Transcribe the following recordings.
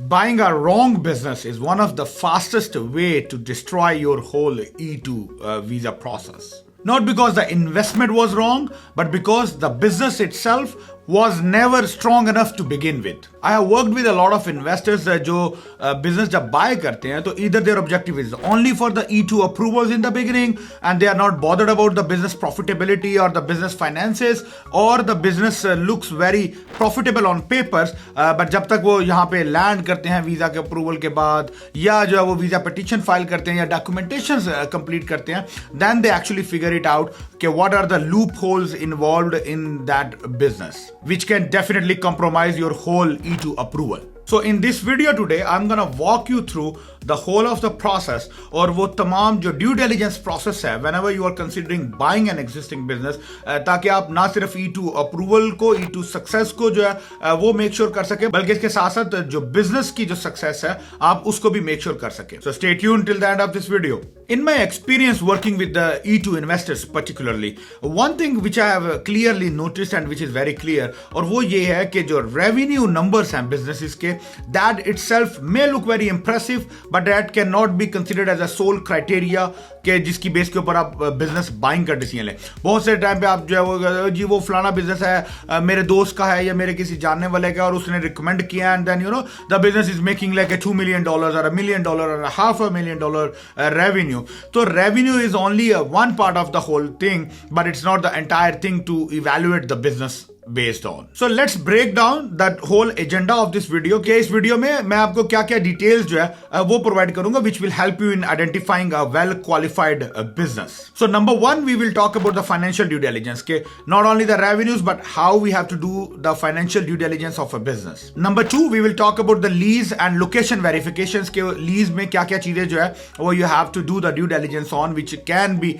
Buying a wrong business is one of the fastest way to destroy your whole E2 visa process. Not because the investment was wrong, but because the business itself was never strong enough to begin with. I have worked with a lot of investors जो business जब buy करते हैं तो either their objective is only for the E2 approvals in the beginning and they are not bothered about the business profitability or the business finances, or the business looks very profitable on papers, but जब तक वो यहाँ पे land करते हैं visa के approval के बाद या जो है वो वीजा petition file करते हैं या documentations complete करते हैं, then they actually figure it out कि what are the loopholes involved in that business, which can definitely compromise your whole E2 approval. So in this video today, I'm gonna walk you through the whole of the process और वो तमाम जो due diligence process है whenever you are considering buying an existing business, ताकि आप ना सिर्फ E2 approval को, E2 success को जो है वो make sure कर सके, बल्कि इसके साथ साथ जो business की जो success है आप उसको भी make sure कर सके. So stay tuned till the end of this video. In my experience working with the E2 investors particularly, one thing which I have clearly noticed and which is very clear, और वो ये है कि जो revenue numbers हैं businesses के, that itself may look very impressive, but that cannot be considered as a sole criteria कि जिसकी बेस के ऊपर आप बिजनेस बाइंग का डिसीजन लें. बहुत से टाइम पे आप जो है वो जी वो फलाना बिजनेस है मेरे दोस्त का है या मेरे किसी जानने वाले का और उसने रिकमेंड किया and then you know the business is making like $2 million or $1 million or $500,000 revenue. So revenue is only one part of the whole thing, but it's not the entire thing to evaluate the business based on. So let's break down that whole agenda of this video. कि इस video में मैं आपको क्या क्या details जो है वो प्रोवाइड करूंगा which will help you in identifying a well qualified business. So number one, we will talk about the financial due diligence. के not only the revenues but how we have to do the financial due diligence of a business. Number two, we will talk about the lease and location verifications. के lease में क्या क्या चीजें जो है वो you have to do the due diligence on, which can be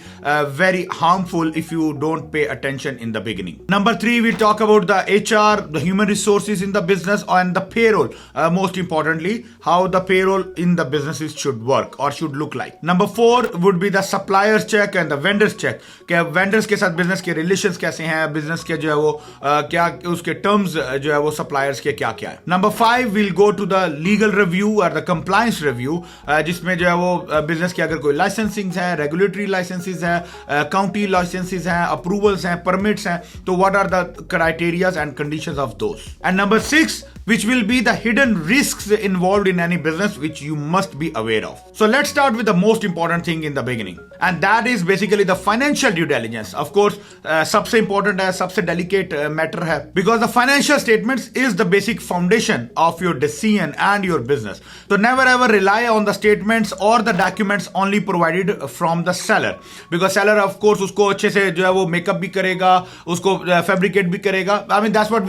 very harmful if you don't pay attention in the beginning. Number three, we talk about the HR, the human resources in the business, and the payroll. Most importantly, how the payroll in the businesses should work or should look like. Number four would be the suppliers check and the vendors check. क्या vendors के साथ business के relations कैसे हैं, business के जो है वो क्या उसके terms जो है वो suppliers के क्या क्या है. Number five, we'll go to the legal review or the compliance review, जिसमें जो है वो business के अगर कोई licensing है, regulatory licenses है, county licenses हैं, approvals हैं, permits हैं, तो what are the criteria and conditions of those. And number six, which will be the hidden risks involved in any business which you must be aware of. So let's start with the most important thing in the beginning, and that is basically the financial due diligence. Of course, सबसे important है, सबसे delicate matter है, because the financial statements is the basic foundation of your decision and your business. So never ever rely on the statements or the documents only provided from the seller, because seller of course उसको अच्छे से जो है वो makeup भी करेगा, उसको fabricate भी करेगा. I mean that's what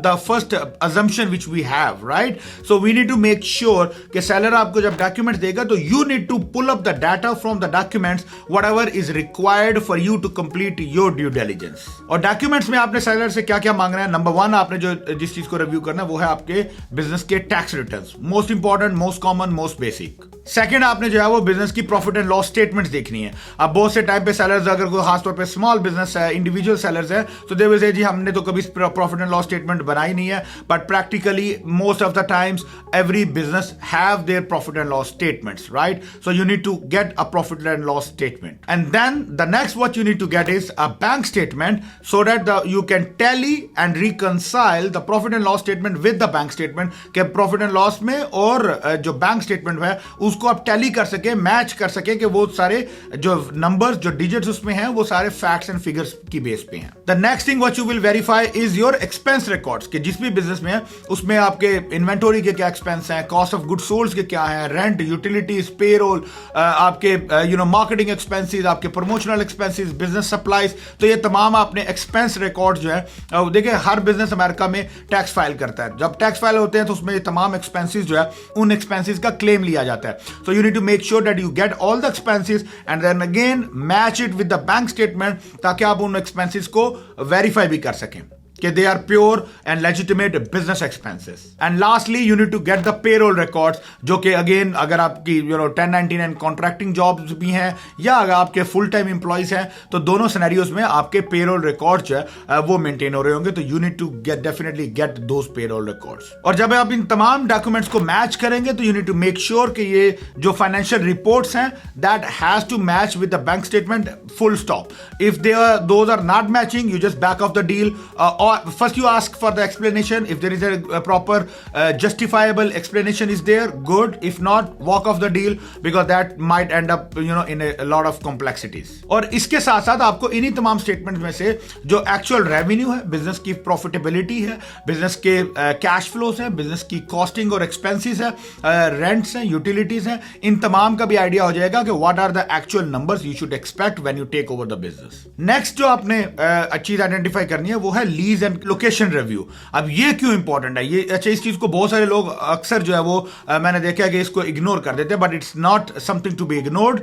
the first assumption which we have, right? So we need to make sure कि seller आपको जब document देगा तो you need to pull up the data from the documents, whatever is required for you to complete your due diligence. और documents में आपने seller से क्या क्या मांगना है. Number one, आपने जो जिस चीज को review करना है वो है आपके business के tax returns. Most important, most common, most basic. Second, आपने जो है वो business की profit and loss statements देखनी है. अब बहुत से टाइम पे sellers अगर कोई खास तौर पे small business है, individual sellers है, तो they will say जी हमने तो कभी profit and loss statement बनाई नहीं है. But practically most of the times every business have their profit and loss statements, right? So you need to get a profit and loss statement, and then the next what you need to get is a bank statement, so that you can tally and reconcile the profit and loss statement with the bank statement. कि profit and loss में और जो bank statement है उसको आप tally कर सके, match कर सके कि वो सारे जो numbers जो digits उसमें हैं वो सारे facts and figures की base पे हैं. The next thing what you will verify is your expense records. कि जिस भी business में है उसमें आपके inventory के क्या expense हैं, cost of goods sold के क्या हैं, rent, utilities, payroll, आपके marketing expenses, आपके promotional expenses, business supplies. तो ये तमाम आपने expense records जो है देखिए हर business अमेरिका में टैक्स फाइल करता है. जब टैक्स फाइल होते हैं तो उसमें ये तमाम expenses जो है उन expenses का claim लिया जाता है. So you need to make sure that you get all the expenses and then again match it with the bank statement ताकि आप उन expenses को verify भी कर सकें. कि they are pure and legitimate business expenses. And lastly, you need to get the payroll records, जो कि again अगर आपकी 1099 contracting jobs भी हैं या अगर आपके full time employees हैं तो दोनों scenarios में आपके payroll records जो है वो maintain हो रहे होंगे, तो you need to definitely get those payroll records. और जब आप इन तमाम documents को match करेंगे तो you need to make sure कि ये जो financial reports हैं that has to match with the bank statement, full stop. If those are not matching, you just back off the deal. Or first you ask for the explanation. If there is a proper justifiable explanation is there, good. If not, walk off the deal because that might end up in a lot of complexities. और इसके साथ साथ आपको इन्हीं तमाम statements में से जो एक्चुअल रेवेन्यू है, बिजनेस की प्रॉफिटेबिलिटी है, बिजनेस के कैश फ्लोज है, बिजनेस की कॉस्टिंग और एक्सपेंसेस है, रेंट्स हैं, यूटिलिटीज हैं, इन तमाम का भी आइडिया हो जाएगा कि what are the actual numbers you should expect when you take over the business. Next जो आपने चीज आइडेंटिफाई करनी है वो है लीज एंड लोकेशन रिव्यू. अब ये क्यों इंपॉर्टेंट है? ये अच्छा, इस चीज को बहुत सारे लोग अक्सर जो है वो मैंने देखा है कि इसको इग्नोर कर देते हैं, but it's not something to be ignored.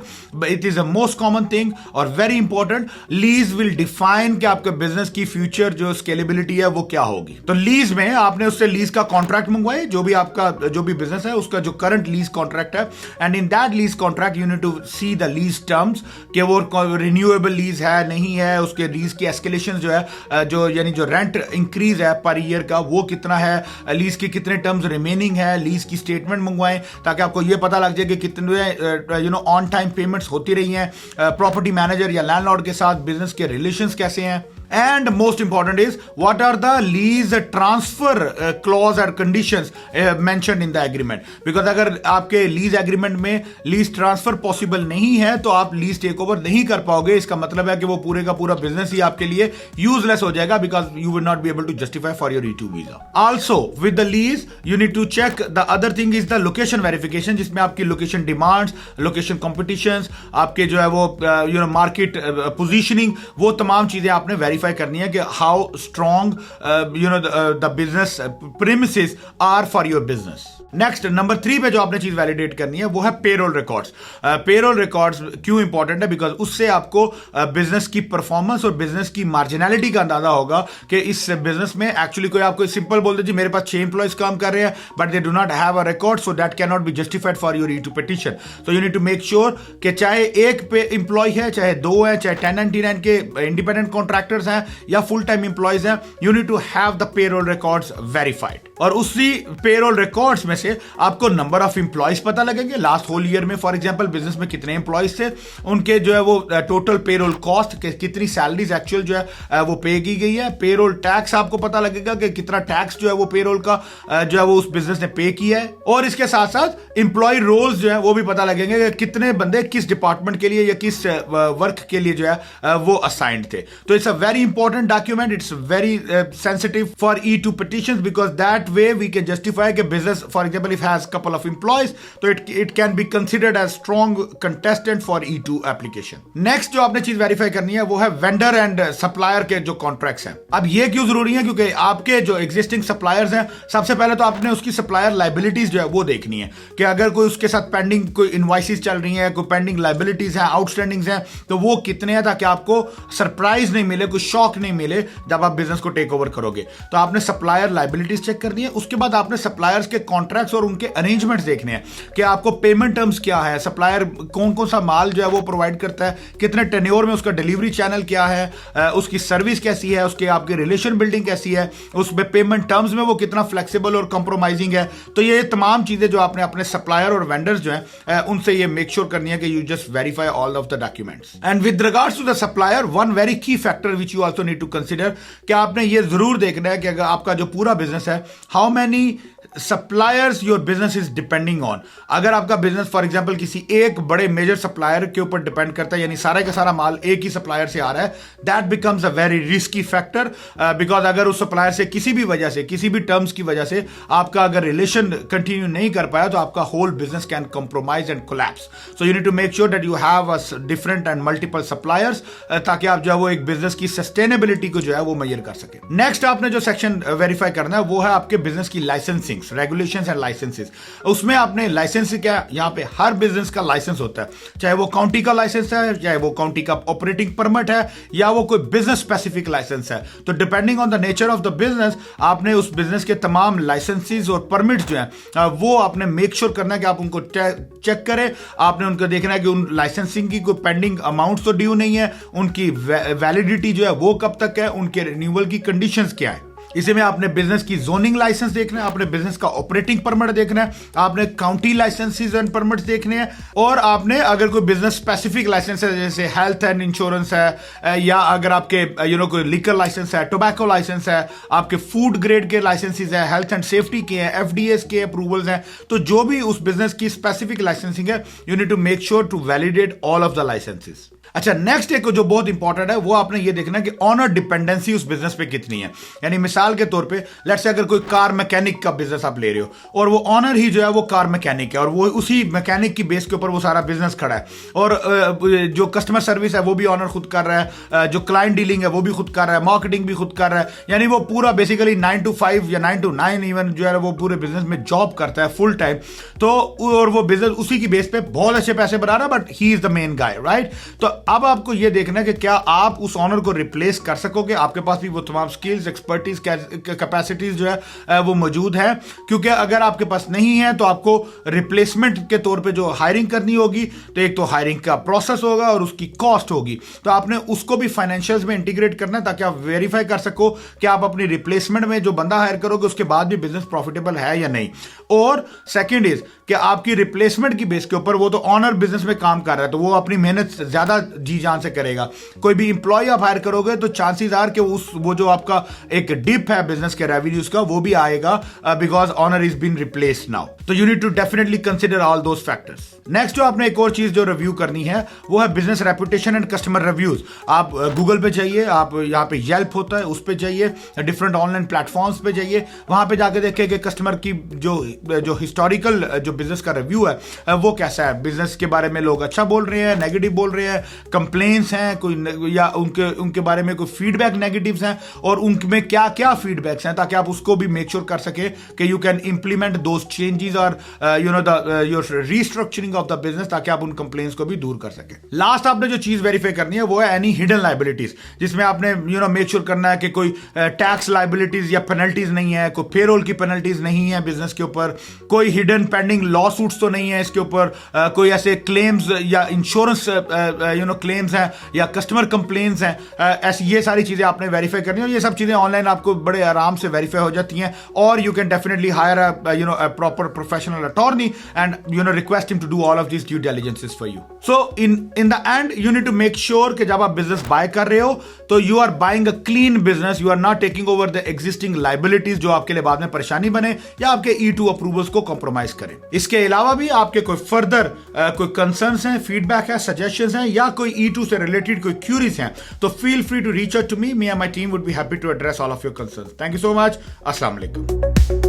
It is a most common thing और very important. Lease will define कि आपके बिजनेस की फ्यूचर जो स्केलेबिलिटी है वो क्या होगी. तो लीज में आपने उससे लीज का कॉन्ट्रैक्ट मंगवाए, जो भी आपका जो भी बिजनेस है उसका जो करंट लीज कॉन्ट्रैक्ट है, and in that lease contract you need to see the lease terms कि वो रिन्यूएबल लीज है नहीं है, उसके लीज की एस्केलेशन जो है जो यानी जो रेंट इंक्रीज है पर ईयर का वो कितना है, लीज के कितने टर्म्स रिमेनिंग है, लीज की स्टेटमेंट मंगवाएं ताकि आपको ये पता लग जाए कि कितने ऑन टाइम पेमेंट्स होती रही हैं, प्रॉपर्टी मैनेजर या लैंडलॉर्ड के साथ बिजनेस के रिलेशंस कैसे हैं. And most important is what are the lease transfer clause or conditions mentioned in the agreement. Because अगर आपके lease agreement में lease transfer possible नहीं है तो आप lease takeover नहीं कर पाओगे. इसका मतलब है कि वो पूरे का पूरा business ही आपके लिए useless हो जाएगा because you will not be able to justify for your E2 visa. Also with the lease you need to check the other thing is the location verification, जिसमें आपकी location demands, location competitions, आपके जो है वो market positioning, वो तमाम चीजें आपने verify करनी है कि how strong the business premises are for your business. Next number 3 पे जो आपने चीज वैलिडेट करनी है वो है पेरोल रिकॉर्ड्स. पेरोल रिकॉर्ड्स क्यों इंपॉर्टेंट है? बिकॉज उससे आपको बिजनेस की परफॉर्मेंस और बिजनेस की मार्जिनलिटी का अंदाजा होगा कि इस बिजनेस में एक्चुअली कोई आपको सिंपल बोल दे जी मेरे पास 6 एम्प्लॉइज काम कर रहे हैं but they do not have a record, so that can not be justified for your E2 petition. So you need to make sure कि चाहे एक पे एम्प्लॉय है, चाहे 2 है, चाहे 1099 के इंडिपेंडेंट कॉन्ट्रैक्टर्स हैं या फुल टाइम एम्प्लॉयज हैं, you need to have the payroll records verified. और उसी पेरोल रिकॉर्ड्स में से आपको नंबर ऑफ एम्प्लॉयज पता लगेंगे लास्ट होल ईयर में. फॉर एग्जांपल बिजनेस में कितने एम्प्लॉयज थे, उनके जो है वो टोटल पेरोल कॉस्ट, कितनी सैलरीज एक्चुअल जो है वो पे की गई है. पेरोल टैक्स आपको पता लगेगा कि कितना टैक्स जो है वो पेरोल का जो है वो उस बिजनेस ने पे किया है. और इसके साथ साथ एम्प्लॉय रोल्स जो है वो भी पता लगेंगे कि कितने बंदे किस डिपार्टमेंट के लिए या किस वर्क के लिए जो है वो असाइंड थे. तो it's a very important document. It's very sensitive for E2 petitions because that way we can justify कि business for example if has couple of employees, so it can be considered as strong contestant for E2 application. Next जो आपने चीज verify करनी है वो है vendor and supplier के जो कॉन्ट्रैक्ट्स हैं. अब ये क्यों जरूरी है? क्योंकि आपके जो एग्जिस्टिंग सप्लायर्स हैं, सबसे पहले तो आपने उसकी सप्लायर लाइबिलिटीज जो है वो देखनी है कि अगर कोई उसके साथ पेंडिंग कोई इनवॉइसेस चल रही हैं, कोई पेंडिंग लाइबिलिटीज हैं, आउटस्टैंडिंग्स हैं, तो वो कितने हैं ताकि आपको सरप्राइज नहीं मिले, कोई शॉक नहीं मिले जब आप बिजनेस को टेक ओवर करोगे. तो आपने सप्लायर लाइबिलिटीज चेक करनी है. उसके बाद आपने सप्लायर्स के कॉन्ट्रैक्ट्स और उनके अरेंजमेंट्स देखने हैं कि आपको पेमेंट टर्म्स क्या है, सप्लायर कौन कौन सा माल जो है वो प्रोवाइड करता है, कितने टेन्योर में उसका डिलीवरी चैनल क्या है, उसकी सर्विस कैसी है, उसके आपकी रिलेशन बिल्डिंग कैसी है, उसमें पेमेंट टर्म्स में वो कितना फ्लेक्सिबल और कंप्रोमाइजिंग है. तो ये तमाम चीजें जो आपने अपने सप्लायर और वेंडर्स जो है उनसे ये मेक श्योर करनी है कि you just verify all of the documents. And with regards to the supplier one very key factor which you also need to consider कि आपने ये जरूर देखना है कि अगर आपका जो पूरा बिजनेस है how many suppliers your business is depending on. अगर आपका बिजनेस फॉर एग्जांपल किसी एक बड़े मेजर सप्लायर के ऊपर डिपेंड करता है, यानी सारा का सारा माल एक ही सप्लायर से आ रहा है, that becomes a very risky factor because अगर उस सप्लायर से किसी भी वजह से, किसी भी टर्म्स की वजह से आपका अगर रिलेशन कंटिन्यू नहीं कर पाया तो आपका whole business can compromise and collapse. So you need to make sure that you have a different and multiple suppliers ताकि आप जो है वो एक बिजनेस की सस्टेनेबिलिटी को जो है वो मेजर कर सके. नेक्स्ट आपने जो सेक्शन वेरीफाई करना है वो है आपके बिजनेस की licensing. Things, regulations and licenses. उसमें आपने लाइसेंस क्या, यहाँ पे हर बिजनेस का लाइसेंस होता है, चाहे वो काउंटी का लाइसेंस है, चाहे वो काउंटी का ऑपरेटिंग परमिट है, या वो कोई बिजनेस स्पेसिफिक लाइसेंस है। तो depending on the nature of the business आपने उस बिजनेस के तमाम लाइसेंसेस और परमिट्स जो हैं वो आपने मेक श्योर करना है कि आप उनको चेक करें। आपने उनको देखना है कि उन लाइसेंसिंग की कोई पेंडिंग अमाउंट तो ड्यू नहीं है, उनकी वैलिडिटी जो है वो कब तक है, उनके रिन्यूअल की कंडीशंस क्या है। इसी में आपने बिजनेस की जोनिंग लाइसेंस देखना है, आपने बिजनेस का ऑपरेटिंग परमिट देखना है, आपने काउंटी लाइसेंसेस एंड परमिट्स देखने हैं, और आपने अगर कोई बिजनेस स्पेसिफिक लाइसेंस है जैसे हेल्थ एंड इंश्योरेंस है, या अगर आपके कोई लिकर लाइसेंस है, टोबैको लाइसेंस है, आपके फूड ग्रेड के लाइसेंसेस है, हेल्थ एंड सेफ्टी के हैं, एफडीएस के अप्रूवल्स हैं, तो जो भी उस बिजनेस की स्पेसिफिक लाइसेंसिंग है you need to make sure to validate all of the licenses. अच्छा, नेक्स्ट एक जो बहुत इंपॉर्टेंट है वो आपने ये देखना कि ऑनर डिपेंडेंसी उस बिजनेस पे कितनी है। यानी मिसाल के तौर पे लेट्स से अगर कोई कार मैकेनिक का बिजनेस आप ले रहे हो और वो ऑनर ही जो है वो कार मैकेनिक है और वो उसी मैकेनिक की बेस के ऊपर वो सारा बिजनेस खड़ा है, और जो कस्टमर सर्विस है वो भी ऑनर खुद कर रहा है, जो क्लाइंट डीलिंग है वो भी खुद कर रहा है, मार्केटिंग भी खुद कर रहा है, यानी वो पूरा बेसिकली 9 to 5 या 9 to 9 इवन जो है वो पूरे बिजनेस में जॉब करता है फुल टाइम। तो और वो बिजनेस उसी की बेस पे बहुत अच्छे पैसे बना रहा है, but he is the main guy, right. तो अब आपको ये देखना है कि क्या आप उस ऑनर को रिप्लेस कर सकोगे, आपके पास भी वो तमाम स्किल्स, एक्सपर्टीज, कैपेसिटीज जो है वो मौजूद है। क्योंकि अगर आपके पास नहीं है तो आपको रिप्लेसमेंट के तौर पे जो हायरिंग करनी होगी, तो एक तो हायरिंग का प्रोसेस होगा और उसकी कॉस्ट होगी, तो आपने उसको भी फाइनेंशियल्स में इंटीग्रेट करना है ताकि आप वेरीफाई कर सको कि आप अपनी रिप्लेसमेंट में जो बंदा हायर करोगे उसके बाद भी बिजनेस प्रॉफिटेबल है या नहीं। और सेकेंड इज कि आपकी रिप्लेसमेंट की बेस के ऊपर वो तो ऑनर बिजनेस में काम कर रहा है तो वो अपनी मेहनत ज्यादा जी जान से करेगा। कोई भी इंप्लॉय आप हायर करोगे तो चांसेस आर कि वो जो आपका एक डिप है बिजनेस के रेवेन्यूज का वो भी आएगा, because owner is been replaced now. तो you need to definitely consider all those factors. Next जो आपने एक और चीज जो रिव्यू करनी है वो है business reputation and customer reviews. आप गूगल पे जाइए, आप यहाँ पे येल्प होता है उस पे जाइए, डिफरेंट ऑनलाइन प्लेटफॉर्म्स पे जाइए, वहां पे जाके देखें कि कस्टमर की जो हिस्टोरिकल जो बिजनेस का रिव्यू है वो कैसा है, बिजनेस के बारे में लोग अच्छा बोल रहे हैं, नेगेटिव बोल रहे हैं, कंप्लेंट्स हैं कोई, या उनके बारे में कोई फीडबैक नेगेटिव्स हैं, और उनमें क्या क्या फीडबैक्स हैं, ताकि आप उसको भी मेक श्योर कर सके कि you can implement those changes और your restructuring of the business, ताकि आप उन कंप्लेंट्स को भी दूर कर सके। लास्ट आपने जो चीज वेरीफाई करनी है वो है एनी हिडन लायबिलिटीज, जिसमें आपने मेक श्योर करना है कि कोई टैक्स लायबिलिटीज या पेनल्टीज नहीं है, कोई पेरोल की पेनल्टीज नहीं है बिजनेस के ऊपर, कोई हिडन पेंडिंग लॉ सूट्स तो नहीं है इसके ऊपर, कोई ऐसे क्लेम्स या इंश्योरेंस क्लेम्स हैं या कस्टमर कंप्लेंट्स हैं, ऐसी ये सारी चीजें आपने वेरीफाई करनी है। और ये सब चीजें ऑनलाइन आपको बड़े आराम से वेरीफाई हो जाती हैं, और you can definitely hire a proper professional attorney and request him to do all of this due diligences for you. So in the end you need to make sure कि जब आप बिजनेस बाय कर रहे हो तो you are buying a clean business, you are not taking over the existing liabilities जो आपके लिए बाद में परेशानी बने या आपके E2 अप्रूवल्स को कॉम्प्रोमाइज करें। इसके अलावा भी आपके कोई फर्दर कोई कंसर्न्स हैं, फीडबैक है, सजेशंस हैं, या कोई E2 से रिलेटेड कोई क्यूरीज हैं, तो feel free to reach out to me and my team would be happy to address all of your concerns. Thank you so much. अस्सलाम वालेकुम।